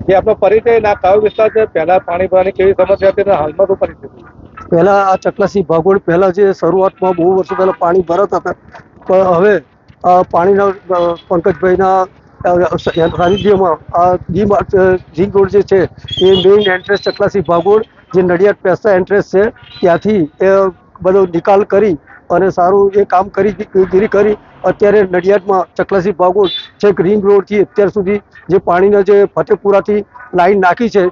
જે આપણો પરિચય ના કયો વિસ્તાર છે, પહેલા પાણી ભરવાની કેવી સમસ્યા હતી અને હાલમાં શું પરિસ્થિતિ? પહેલા આ ચકલાસી ભાગોળ પહેલા જે શરૂઆતમાં બહુ વર્ષો પહેલા પાણી ભરાતા હતા, પણ હવે પાણીના પંકજભાઈના સાનિધ્યમાં આ જી રોડ જે છે એ મેઇન એન્ટ્રેસ ચકલાસી ભાગોળ જે નડિયાદ પેસા એન્ટ્રેસ છે ત્યાંથી એ બધો નિકાલ કરી અને સારું એ કામ કરી અત્યારે નડિયાદમાં ચકલાસી ભાગોળ છેક રિંગ રોડથી અત્યાર સુધી જે પાણીના જે ફતેપુરાથી લાઈન નાખી છે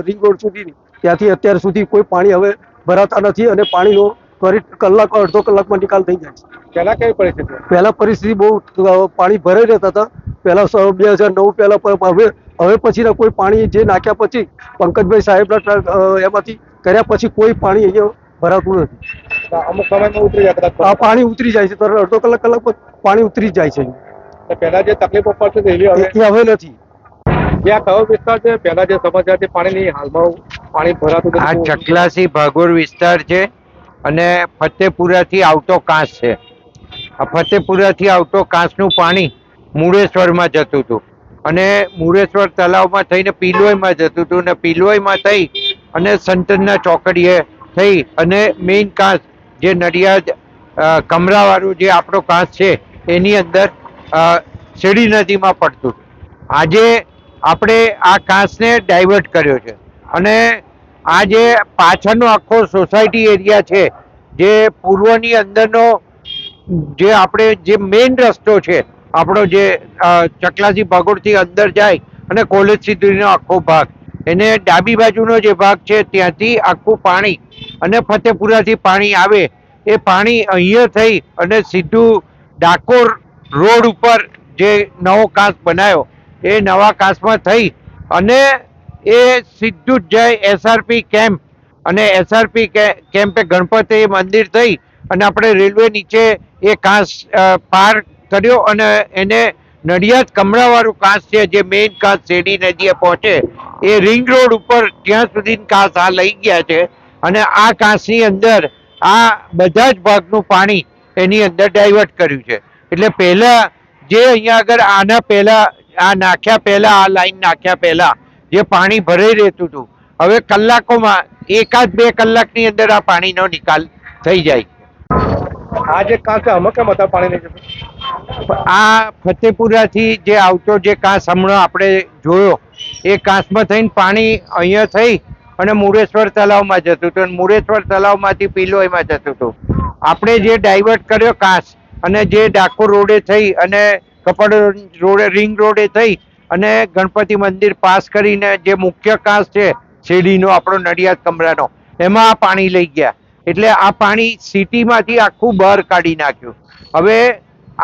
રિંગ રોડ સુધીની, ત્યાંથી અત્યાર સુધી કોઈ પાણી હવે ભરાતા નથી અને પાણીનો ત્વરિત કલાક અડધો કલાકમાં નિકાલ થઈ જાય છે. પહેલા કેવી પરિસ્થિતિ? પહેલા પરિસ્થિતિ બહુ પાણી ભરાઈ રહેતા હતા. પહેલા 2009 પહેલા હવે પછીના કોઈ પાણી જે નાખ્યા પછી પંકજભાઈ સાહેબના એમાંથી કર્યા પછી કોઈ પાણી અહીંયા ભરાતું નથી. અમુક સમયમાં ઉતરી જાય, આ પાણી ઉતરી જાય છે, તરત અડધો કલાક પાણી ઉતરી જાય છે. પહેલા જે તકલીફો પડતી એવી હવે નથી. જ્યાં કયો વિસ્તાર છે, પહેલા જે સમસ્યા હતી પાણીની, હાલમાં પાણી ભરાતું નથી? આ ચકલાસી ભાગોળ વિસ્તાર છે અને ફતેપુરાથી આવતો કાંસ છે. આ ફતેપુરાથી આવતો કાંસનું પાણી મુળેશ્વરમાં જતું હતું અને મુળેશ્વર તલાવમાં થઈને પીલોયમાં જતું હતું અને પીલોયમાં થઈ અને સંતનના ચોકડીએ થઈ અને મેઇન કાંસ જે નડિયાદ કમરાવાળું જે આપણો કાંસ છે એની અંદર શેરડી નદીમાં પડતું. આજે આપણે આ કાંસને ડાયવર્ટ કર્યો છે અને આ જે પાછળનો આખો સોસાયટી એરિયા છે, જે પૂર્વની અંદરનો જે આપણે જે મેઇન રસ્તો છે આપણો, જે ચકલાસી ભાગોળથી અંદર જાય અને કોલેજ સુધીનો આખો ભાગ, એને ડાબી બાજુનો જે ભાગ છે ત્યાંથી આખું પાણી અને ફતેપુરાથી પાણી આવે એ પાણી અહીંયા થઈ અને સીધું ડાકોર રોડ ઉપર જે નવો કાંસ બનાવ્યો એ નવા કાંસમાં થઈ અને એ સીધું જ જાય SRP કેમ્પ અને SRP કેમ્પે ગણપતિ મંદિર થઈ અને આપણે રેલવે નીચે એ કાંસ પાર કર્યો અને એને નડિયાદ કમળાવાળું કાંસ છે જે મેઇન કાંસ શેરડી નદીએ પહોંચે એ રિંગ રોડ ઉપર ત્યાં સુધી કાંસ આ લઈ ગયા છે અને આ કાંસની અંદર આ બધા જ ભાગનું પાણી એની અંદર ડાયવર્ટ કર્યું છે. એટલે પહેલા જે અહીંયા આગળ આના પહેલા આ નાખ્યા પહેલા આ લાઈન નાખ્યા પહેલા જે પાણી ભરાઈ રહેતું હતું, હવે કલાકોમાં 1-2 કલાકની અંદર આ પાણીનો નિકાલ થઈ જાય. આ જે કાંસ છે આમાં કેમ હતા પાણી નહીં જતું? આ ફતેપુરાથી જે આવતો જે કાંસ હમણાં આપણે જોયો એ કાંસમાં થઈને પાણી અહીંયા થઈ અને મુળેશ્વર તલાવમાં જતું હતું અને મુળેશ્વર તલાવમાંથી પીલોયમાં જતું હતું. આપણે જે ડાયવર્ટ કર્યો કાંસ અને જે ડાકોર રોડે થઈ અને કપડ રોડે રિંગ રોડે થઈ અને ગણપતિ મંદિર પાસ કરીને જે મુખ્ય કાંસ છે શેરડીનો આપણો નડિયાદ કમરાનો, એમાં આ પાણી લઈ ગયા. એટલે આ પાણી સિટીમાંથી આખું બહાર કાઢી નાખ્યું. હવે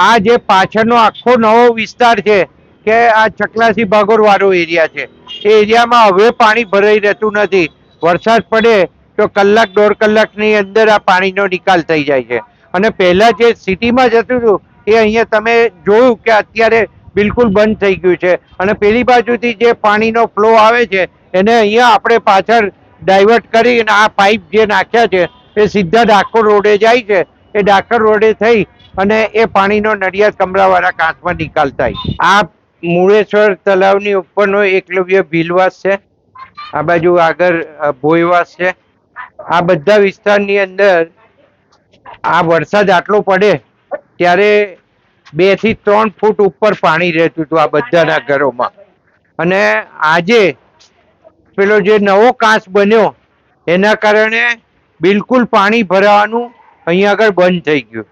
આ જે પાછળનો આખો નવો વિસ્તાર છે કે આ ચકલાસી ભાગોળ વાળો એરિયા છે, એ એરિયામાં હવે પાણી ભરાઈ રહેતું નથી. વરસાદ પડે તો 1-1.5 કલાકની અંદર આ પાણીનો નિકાલ થઈ જાય છે. અને પહેલા જે સિટીમાં જતું હતું એ અહીંયા તમે જોયું કે અત્યારે બિલકુલ બંધ થઈ ગયું છે અને પેલી બાજુથી જે પાણીનો ફ્લો આવે છે એને અહીંયા આપણે પાછળ ડાયવર્ટ કરી અને આ પાઇપ જે નાખ્યા છે એ સીધા ડાકોર રોડે જાય છે. એ ડાકોર રોડે થઈ અને એ પાણીનો નડિયાદ કમરાવાળા કાંસમાં નિકાલ થાય. આ મુળેશ્વર તલાવની ઉપરનો એકલવ્ય ભીલવાસ છે, આ બાજુ આગળ ભોયવાસ છે. આ બધા વિસ્તારની અંદર આ વરસાદ આટલો પડે ત્યારે 2 થી 3 ફૂટ ઉપર પાણી રહેતું હતું આ બધાના ઘરોમાં. અને આજે પેલો જે નવો કાંસ બન્યો એના કારણે બિલકુલ પાણી ભરાવાનું અહીંયા આગળ બંધ થઈ ગયું.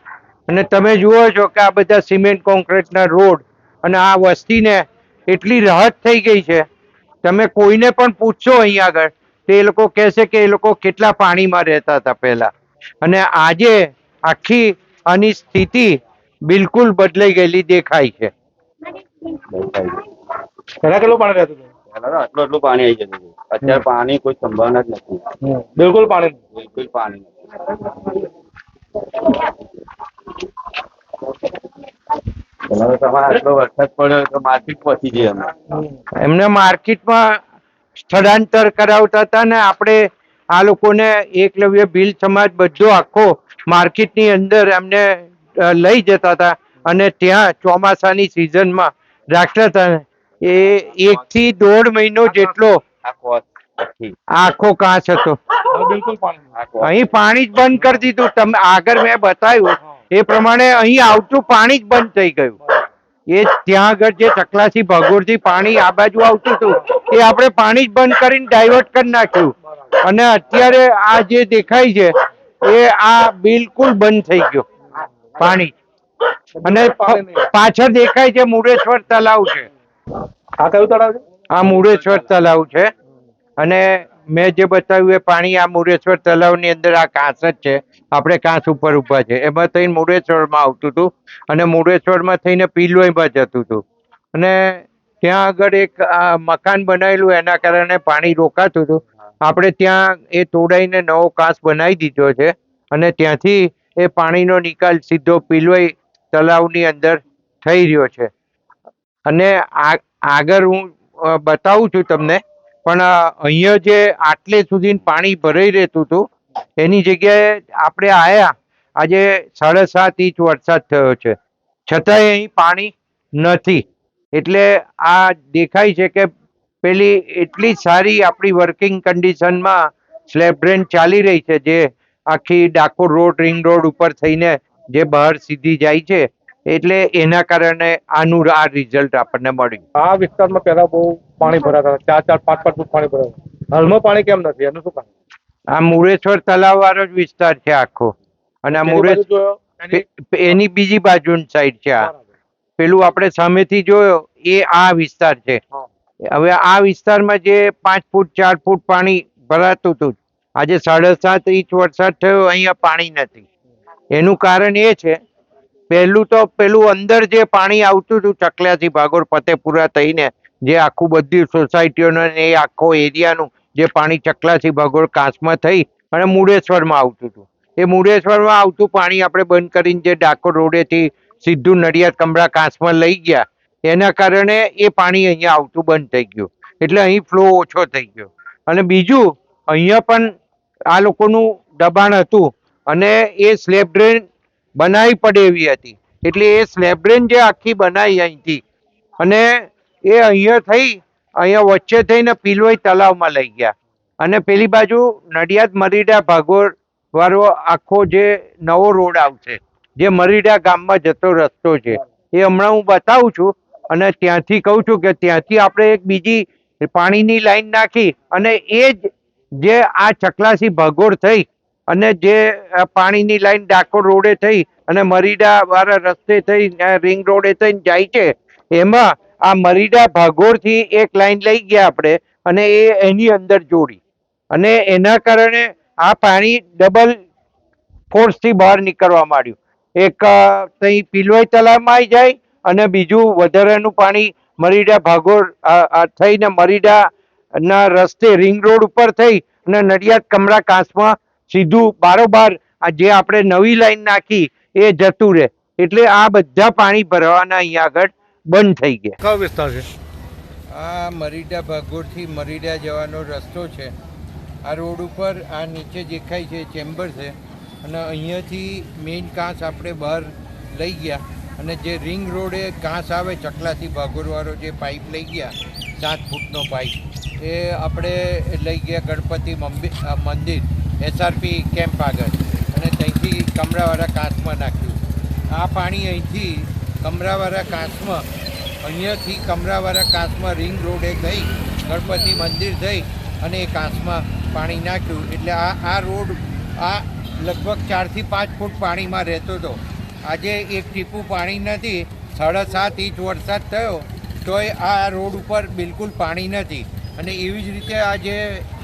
અને તમે જુઓ છો કે આ બધા સિમેન્ટ કોન્ક્રીટના રોડ અને આ વસ્તીને એટલી રાહત થઈ ગઈ છે. તમે કોઈને પણ પૂછશો અહીંયા આગળ તો એ લોકો કહેશે કે એ લોકો કેટલા પાણીમાં રહેતા હતા પહેલા. અને આજે આખી આની સ્થિતિ બિલકુલ બદલાઈ ગયેલી દેખાય છે. પહેલા કેટલું પાણી રહેતું હતું? પહેલા આટલું પાણી આવી જતું હતું. અત્યારે પાણી કોઈ સંભાવના જ નથી. બિલકુલ પાણી પાણી તમારે આટલો વરસાદ પડ્યો તો માર્કેટ પહોંચી જઈએ અમે. એમને માર્કેટમાં સ્થળાંતર કરાવતા હતા ને આપણે આ લોકોને એકલવ્ય ભીલ સમાજ બધો આખો માર્કેટની અંદર એમને લઈ જતા હતા અને ત્યાં ચોમાસાની સિઝનમાં રાખતા હતા. એ 1 થી 1.5 મહિનો જેટલો આ કોસ આખી આખો કાચ હતો. હવે બિલકુલ પાણી નહીં. આ કોસ અહીં પાણી જ બંધ કરી દીધું. તમે આગળ મેં બતાવ્યું એ પ્રમાણે અહીં આવતું પાણી જ બંધ થઈ ગયું. એ ત્યાં આગળ જે ચકલાસી ભાગોળથી પાણી આ બાજુ આવતું હતું એ આપણે પાણી જ બંધ કરીને ડાયવર્ટ કરી નાખ્યું. અને અત્યારે આ જે દેખાય છે એ આ બિલકુલ બંધ થઈ ગયો પાણી. અને પાછળ દેખાય છે મુરેશ્વર તલાવ છે. આ કયું તળાવ છે? આ મુરેશ્વર તલાવ છે. અને મેં જે બતાવ્યું એ પાણી આ મુરેશ્વર તલાવની અંદર આ કાંસ જ છે. આપણે કાંસ ઉપર ઊભા છે એમાં થઈને મુરેશ્વરમાં આવતું હતું અને મુરેશ્વરમાં થઈને પીલોયમાં જતું હતું. અને ત્યાં આગળ એક મકાન બનાવેલું એના કારણે પાણી રોકાતું હતું. આપણે ત્યાં એ તોડાઈને નવો કાંસ બનાવી દીધો છે અને ત્યાંથી એ પાણીનો નિકાલ સીધો પીલોય તલાવની અંદર થઈ રહ્યો છે. અને આગળ હું બતાવું છું તમને. પણ અહીંયા જે આટલે સુધી પાણી ભરાઈ રહેતું હતું એની જગ્યાએ આપણે આયા આજે 7.5 ઇંચ વરસાદ થયો છે છતાંય અહીં પાણી નથી. એટલે આ દેખાય છે કે પેલી એટલી સારી આપણી વર્કિંગ કન્ડિશનમાં સ્લેબ ડ્રેન ચાલી રહી છે જે આખી ડાકોર રોડ રિંગ રોડ ઉપર થઈને જે બહાર સીધી જાય છે. એટલે એના કારણે આનું આ રિઝલ્ટ આપણને મળ્યું. આ વિસ્તારમાં પહેલા બહુ પાણી ભરાતા હતા, 4-4, 5-5 ફૂટ પાણી ભરાતા. હાલમાં પાણી કેમ નથી એનું શું કારણ? આ મુરેશ્વર તલાવ વાળો જ વિસ્તાર છે આખો. અને આ એની બીજી બાજુની સાઈડ છે. આ પેલું આપણે સામેથી જોયો એ આ વિસ્તાર છે. હવે આ વિસ્તારમાં જે 5 ફૂટ 4 ફૂટ પાણી ભરાતું હતું આજે 7.5 ઇંચ વરસાદ થયો અહીંયા પાણી નથી. એનું કારણ એ છે પહેલું તો પેલું અંદર જે પાણી આવતું હતું ચકલાસી ભાગોળ ફતેપુરા થઈને જે આખું બધી સોસાયટીઓનો એ આખો એરિયાનું જે પાણી ચકલાસી ભાગોળ કાંસમાં થઈ અને મુરેશ્વરમાં આવતું હતું. એ મુરેશ્વરમાં આવતું પાણી આપણે બંધ કરીને જે ડાકોર રોડેથી સીધું નડિયાદ કમળા કાંસમાં લઈ ગયા એના કારણે એ પાણી અહીંયા આવતું બંધ થઈ ગયું. એટલે અહીં ફ્લો ઓછો થઈ ગયો. અને બીજું અહીંયા પણ આ લોકોનું દબાણ હતું અને એ સ્લેબ ડ્રેન બનાવી પડે એવી હતી. એટલે એ સ્લેબ ડ્રેન જે આખી બનાવી અહીંથી અને એ અહીંયા વચ્ચે થઈને પીલોય તલાવમાં લઈ ગયા. અને પેલી બાજુ નડિયાદ મરીડા ભાગોળ વાળો આખો જે નવો રોડ આવશે જે મરીડા ગામમાં જતો રસ્તો છે એ હમણાં હું બતાવું છું. અને ત્યાંથી કહું છું કે ત્યાંથી આપણે એક બીજી પાણીની લાઈન નાખી અને એ જ જે આ ચકલાસી ભાગોળ થઈ અને જે પાણીની લાઈન ડાકોર રોડે થઈ અને મરીડા વાળા રસ્તે થઈ રિંગ રોડે થઈને જાય છે એમાં આ મરીડા ભાગોળથી એક લાઈન લઈ ગયા આપણે અને એની અંદર જોડી. અને એના કારણે આ પાણી ડબલ ફોર્સથી બહાર નીકળવા માંડ્યું. એક ત્યાં પીલોય તલાવમાં આવી જાય અને બીજું વધારાનું પાણી મરીડા ભાગોળ થઈને મરીડાના રસ્તે રિંગ રોડ ઉપર થઈ અને નડિયાદ કમળા કાંસમાં સીધું બારોબાર આ જે આપણે નવી લાઈન નાખી એ જતું રહે. એટલે આ બધા પાણી ભરવાના અહીંયા આગળ બંધ થઈ ગયા. કયો વિસ્તાર છે? આ મરીડા ભાગોળથી મરીડા જવાનો રસ્તો છે. આ રોડ ઉપર આ નીચે દેખાય છે ચેમ્બર છે અને અહીંયાથી મેઇન કાંસ આપણે બહાર લઈ ગયા અને જે રિંગ રોડે કાંસ આવે ચકલાસી ભાગોળવાળો જે પાઇપ લઈ ગયા 7 ફૂટનો પાઇપ એ આપણે લઈ ગયા ગણપતિ મંદિર SRP કેમ્પ આગળ અને ત્યાંથી કમરાવાળા કાંસમાં નાખ્યું. આ પાણી અહીંથી કમરાવાળા કાંસમાં અહીંયાથી કમરાવાળા કાંસમાં રિંગ રોડે ગઈ ગણપતિ મંદિર થઈ અને એ કાંસમાં પાણી નાખ્યું. એટલે આ રોડ આ લગભગ 4 થી 5 ફૂટ પાણીમાં રહેતો હતો. આજે એક ટીપું પાણી નથી. 7.5 ઇંચ વરસાદ થયો તોય આ રોડ ઉપર બિલકુલ પાણી નથી. અને એવી જ રીતે આ જે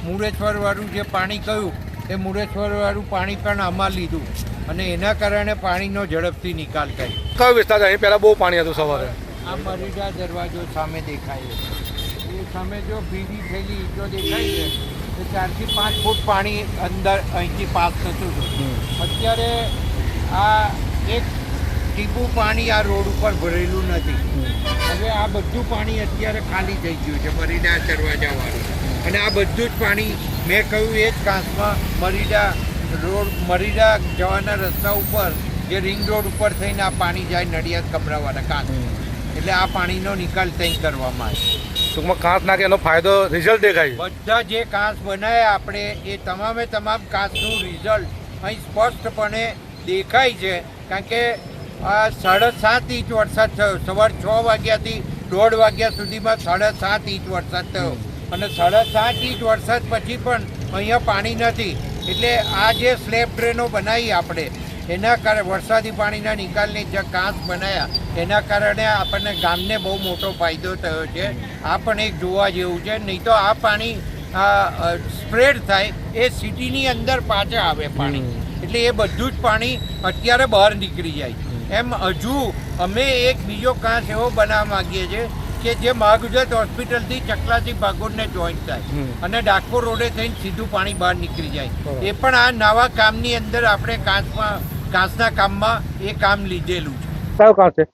મુરેશ્વરવાળું જે પાણી કહ્યું એ મુરેશ્વરવાળું પાણી પણ આમાં લીધું અને એના કારણે પાણીનો ઝડપથી નિકાલ થાય. કયો વિસ્તાર છે? અહીં પહેલા બહુ પાણી હતું સવારે. આ મરીડા દરવાજો સામે દેખાય છે. એ સામે જો ભીની થયેલી ઈંટો દેખાય છે તો 4 થી 5 ફૂટ પાણી અંદર અહીંથી પાસ થતું હતું. અત્યારે આ એક ટીપું પાણી આ રોડ ઉપર ભરેલું નથી. હવે આ બધું પાણી અત્યારે ખાલી થઈ ગયું છે મરીડા દરવાજાવાળું. અને આ બધું જ પાણી મેં કહ્યું એ જ કાંસમાં મરીડા જવાના રસ્તા ઉપર જે રિંગ રોડ ઉપર થઈને આ પાણી જાય નડિયાદ કમરાવાળા કાંસ એટલે આ પાણીનો નિકાલ ત્યાં કરવામાં આવે. ટૂંકમાં કાંસ નાખે એનો ફાયદો રિઝલ્ટ દેખાય છે. બધા જે કાંસ બનાવ્યા આપણે એ તમામે તમામ કાંસનું રિઝલ્ટ અહીં સ્પષ્ટપણે દેખાય છે. કારણ કે આ 7.5 ઇંચ વરસાદ થયો. સવાર 6 વાગ્યાથી 1:30 વાગ્યા સુધીમાં 7.5 ઇંચ વરસાદ થયો અને 7.5 ઇંચ વરસાદ પછી પણ અહીંયા પાણી નથી. એટલે આ જે સ્લેબ ડ્રેનો બનાવી આપણે એના કારણે વરસાદી પાણીના નિકાલની જે કાંસ બનાવ્યા એના કારણે આપણને ગામને બહુ મોટો ફાયદો થયો છે. આ પણ એક જોવા જેવું છે. નહીં તો આ પાણી સ્પ્રેડ થાય એ સિટીની અંદર પાછા આવે પાણી, એટલે એ બધું જ પાણી અત્યારે બહાર નીકળી જાય. એમ હજુ અમે એક બીજો કાંસ એવો બનાવવા માંગીએ છીએ કે જે મહાગુજરાત હોસ્પિટલથી ચકલાથી ભાગોળને જોઈન્ટ થાય અને ડાકોર રોડે થઈને સીધું પાણી બહાર નીકળી જાય. એ પણ આ નવા કામની અંદર આપણે કાંસના કામમાં એ કામ લીધેલું છે. કયો કાંસ છે?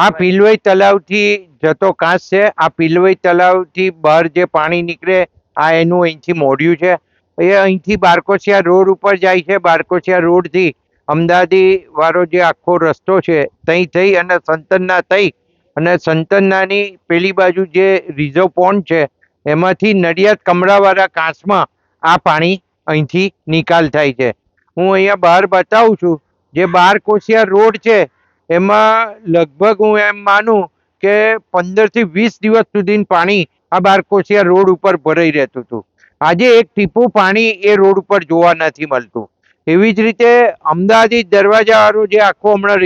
આ પીલવઈ તલાવથી જતો કાંસ છે. આ પીલવઈ તલાવથી બહાર જે પાણી નીકળે આ એનું અહીંથી મોઢ્યું છે. એ અહીંથી બારકોસિયા રોડ ઉપર જાય છે. બારકોસિયા રોડથી અમદાવાદી વાળો જે આખો રસ્તો છે ત્યાં થઈ અને સંતનના થઈ અને સંતનનાની પેલી બાજુ જે રિઝર્વ પોન્ડ છે એમાંથી નડિયાદ કમળાવાળા કાંસમાં આ પાણી અહીંથી નિકાલ થાય છે. હું અહીંયા બહાર બતાવું છું. જે બારકોસિયા રોડ છે એમાં લગભગ હું એમ માનું કે 15 થી 20 દિવસ સુધી પાણી આ બારકોસિયા રોડ ઉપર ભરાઈ રહેતું હતું. આજે એક ટીપું પાણી એ રોડ ઉપર જોવા નથી મળતું. એવી જ રીતે અમદાવાદી દરવાજા વાળો જે આખો હમણાં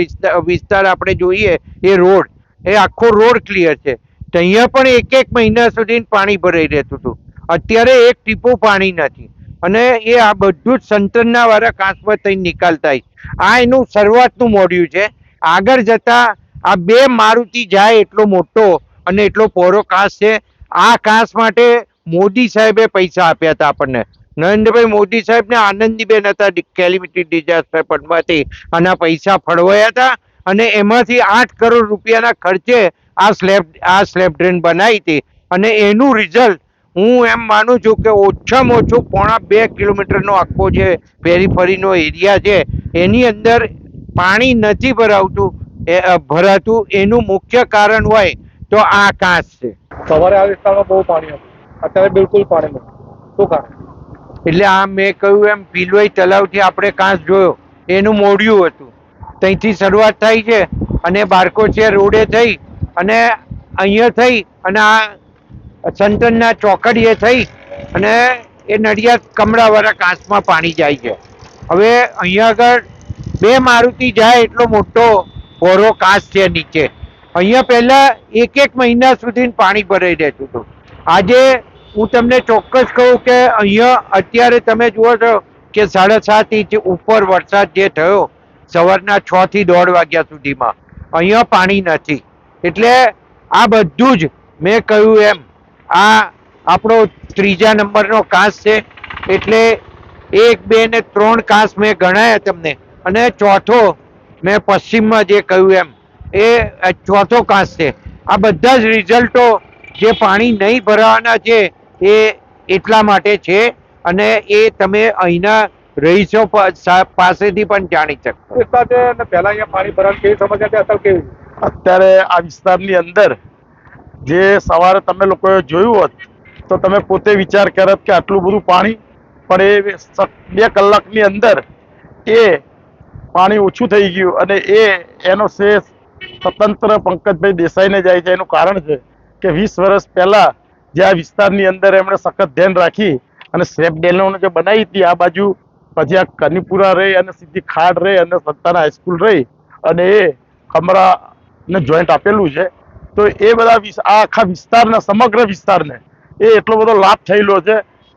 વિસ્તાર આપણે જોઈએ એ રોડ, એ આખો રોડ ક્લિયર છે. તો અહીંયા પણ એક મહિના સુધી પાણી ભરાઈ રહેતું હતું. અત્યારે એક ટીપું પાણી નથી અને એ આ બધું જ સંતનના વાળા કાંસમાં થઈને નિકાલ થાય. આ એનું શરૂઆતનું મોડ્યું છે. આગળ જતા આ 2 મારુતિ જાય એટલો મોટો અને એટલો પહોળો કાંસ છે. આ કાંસ માટે મોદી સાહેબે પૈસા આપ્યા હતા આપણને. નરેન્દ્રભાઈ મોદી સાહેબ ને આનંદીબેન હતા કેલેમિટી ડિઝાસ્ટર ફંડમાંથી આના પૈસા ફળવાયા હતા અને એમાંથી 8 કરોડ રૂપિયાના ખર્ચે આ સ્લેબ ડ્રેન બનાવી હતી અને એનું રિઝલ્ટ હું એમ માનું છું કે ઓછામાં ઓછું 1.5 કિલોમીટરનો આખો જે પેરીફરીનો એરિયા છે એની અંદર પાણી નથી ભરાતું. એનું મુખ્ય કારણ હોય તો આ કાંસ છે. સવારે આ વિસ્તારમાં બહુ પાણી હતું, અત્યારે બિલકુલ પાણી નથી. શું કારણ? એટલે આ મેં કહ્યું એમ પીલવઈ તલાવથી આપણે કાંસ જોયો એનું મોઢિયું હતું. ત્યાંથી શરૂઆત થાય છે અને બારકોસિયા રોડે થઈ અને અહીંયા થઈ અને આ સંતનના ચોકડીએ થઈ અને એ નડિયાદ કમળાવાળા કાંસમાં પાણી જાય છે. હવે અહીંયા આગળ 2 મારુતિ જાય એટલો મોટો પહોળો કાંસ છે નીચે. અહીંયા પહેલા એક મહિના સુધી પાણી ભરાઈ રહેતું હતું. આજે હું તમને ચોક્કસ કહું કે અહીંયા અત્યારે તમે જુઓ છો કે 7.5 ઇંચ ઉપર વરસાદ જે થયો સવારના 6 થી 1:30 વાગ્યા સુધીમાં, અહીંયા પાણી નથી. એટલે આ બધું જ મેં કહ્યું એમ આ આપણો 3જા નંબરનો કાંસ છે. એટલે 1, 2 ને 3 કાંસ મેં ગણાયા તમને અને ચોથો મેં પશ્ચિમમાં જે કહ્યું એમ એ ચોથો કાંસ છે. આ બધા જ રિઝલ્ટો જે પાણી નહીં ભરાવાના છે એ એટલા માટે છે અને એ તમે અહીંના રહીશો પાસેથી પણ જાણી શકશો. વિસ્તાર છે અને પહેલા અહીંયા પાણી ભરાવાની કેવી સમસ્યા છે, અત્યારે કેવી? અત્યારે આ વિસ્તારની અંદર જે સવારે તમે લોકોએ જોયું હોત તો તમે પોતે વિચાર કરત કે આટલું બધું પાણી, પણ એ 2 કલાકની અંદર એ પાણી ઓછું થઈ ગયું અને એનો શેષ સ્વતંત્ર પંકજભાઈ દેસાઈને જાય છે. એનું કારણ છે કે 20 વર્ષ પહેલા જે આ વિસ્તારની અંદર એમણે સખત ધ્યાન રાખી અને સ્લેબ ડેનો જે બનાવી હતી આ બાજુ, પછી આ કનીપુરા રહી અને સીધી ખાડ રહી અને સંતાના હાઈસ્કૂલ રહી અને એ કમરાને જોઈન્ટ આપેલું છે. તો એ બધા આ આખા વિસ્તારના સમગ્ર વિસ્તારને એ એટલો બધો લાભ થયેલો છે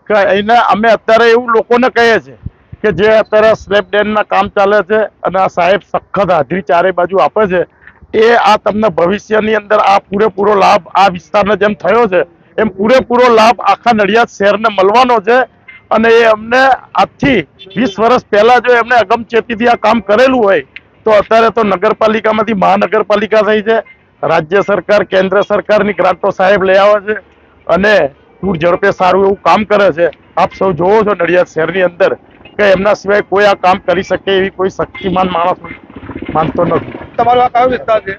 કે એને અમે અત્યારે એવું લોકોને કહીએ છીએ કે જે અત્યારે સ્લેબ ડેમના કામ ચાલે છે અને આ સાહેબ સખત હાજરી ચારે બાજુ આપે છે, એ આ તમને ભવિષ્યની અંદર આ પૂરેપૂરો લાભ આ વિસ્તારને જેમ થયો છે એમ પૂરેપૂરો લાભ આખા નડિયાદ શહેરને મળવાનો છે. અને એ અમને આજથી 20 વર્ષ પહેલા જો એમને અગમચેતીથી આ કામ કરેલું હોય તો અત્યારે તો નગરપાલિકામાંથી મહાનગરપાલિકા થઈ છે. રાજ્ય સરકાર, કેન્દ્ર સરકારની ગ્રાન્ટો સાહેબ લઈ આવે છે અને પૂર ઝડપે સારું એવું કામ કરે છે. આપ સૌ જોવો છો નડિયાદ શહેરની અંદર કે એમના સિવાય કોઈ આ કામ કરી શકે એવી કોઈ શક્તિમાન માણસ માનતો નથી. તમારો આ કયો વિસ્તાર છે?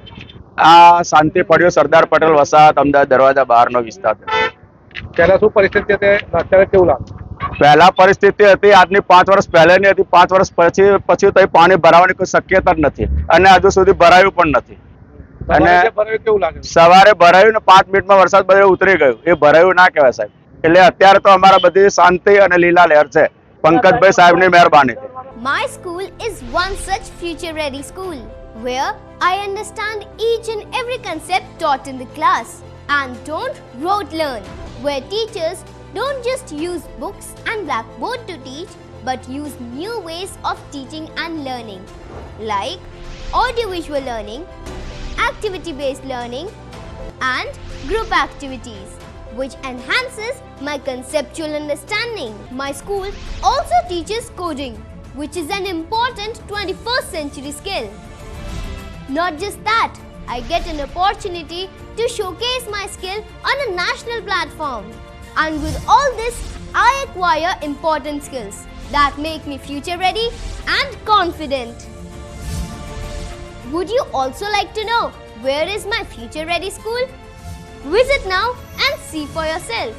આ શાંતિ પડ્યો સરદાર પટેલ વસાહત અમદાવાદ દરવાજા બહારનો વિસ્તાર. પહેલા શું પરિસ્થિતિ હતી અને અત્યારે કેવું લાગે? પહેલા પરિસ્થિતિ હતી આજની 5 વર્ષ પહેલાની હતી. 5 વર્ષ પછી તો અહીં પાણી ભરાવાની કોઈ શક્યતા જ નથી અને હજુ સુધી ભરાયું પણ નથી. અને સવારે જે ભરાયું કેવું લાગે? સવારે ભરાયું ને 5 મિનિટમાં વરસાદ બધે ઉતરી ગયું. એ ભરાયું ના કહેવાય સાહેબ. એટલે અત્યારે તો અમારા બધી શાંતિ અને લીલા લહેર છે, પંકજભાઈ સાહેબની મહેરબાનીથી. My school is one such future-ready school where I understand each and every concept taught in the class and don't rote learn, where teachers don't just use books and blackboard to teach but use new ways of teaching and learning like audiovisual learning, activity-based learning and group activities, which enhances my conceptual understanding. My school also teaches coding, which is an important 21st century skill. Not just that, I get an opportunity to showcase my skill on a national platform. And with all this, I acquire important skills that make me future ready and confident. Would you also like to know where is my future ready school? Visit now and see for yourself.